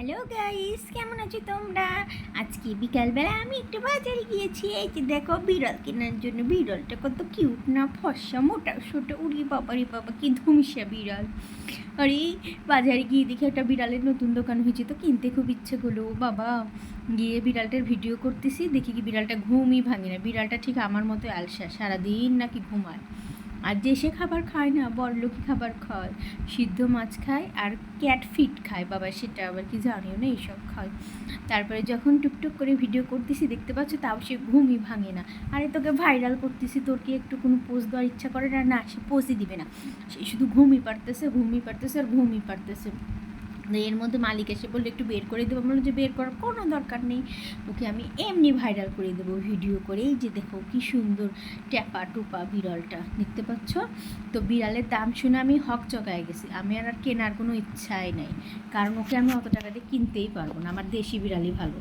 Hello guys, কেমন আছো তোমরা? আজকে বিকালবেলা আমি একটু বাজারে গিয়েছি। এই যে দেখো, বিড়াল কেনার জন্য। বিড়ালটা কত কিউট না, ফর্সা মোটা সোটা। উড়ি বাবা রে বাবা, কি ধুমসা বিড়াল। আরে বাজারে গিয়ে দেখি একটা বিড়ালের নতুন দোকান হয়েছে, তো কিনতে খুব ইচ্ছে হলো বাবা। গিয়ে বিড়ালটার ভিডিও করতেছি, দেখি কি বিড়ালটা ঘুমই ভাঙে না। বিড়ালটা ঠিক আমার মতো আলসা, সারাদিন নাকি ঘুমায়। আর দেশে খাবার খায় না, বড়লোকি খাবার খায়। সিদ্ধ মাছ খায় আর ক্যাট ফিট খায় বাবা, সেটা আবার কি জানিও না, এইসব খায়। তারপরে যখন টুকটুক করে ভিডিও করতেছি, দেখতে পাচ্ছ, তাও সে ঘুমই ভাঙে না। আরে তোকে ভাইরাল করতেছি, তোর কি একটু কোনো পোজ দেওয়ার ইচ্ছা করে না? না, সে পোজই দিবে না। সে শুধু ঘুমই পারতেছে, ঘুমই পারতেছে আর ঘুমই পারতেছে। এর মধ্যে মালিক এসে বললো একটু বের করে দেবো। বললো যে বের করার কোনো দরকার নেই, ওকে আমি এমনি ভাইরাল করে দেবো ভিডিও করে। এই যে দেখো কি সুন্দর ট্যাপা টুপা বিড়ালটা, দেখতে পাচ্ছ? তো বিড়ালের দাম শুনে আমি হকচকায় গেছি। আমি আর কেনার কোনো ইচ্ছাই নাই, কারণ ওকে আমি অত টাকা দিয়ে কিনতেই পারবো না। আমার দেশি বিড়ালই ভালো।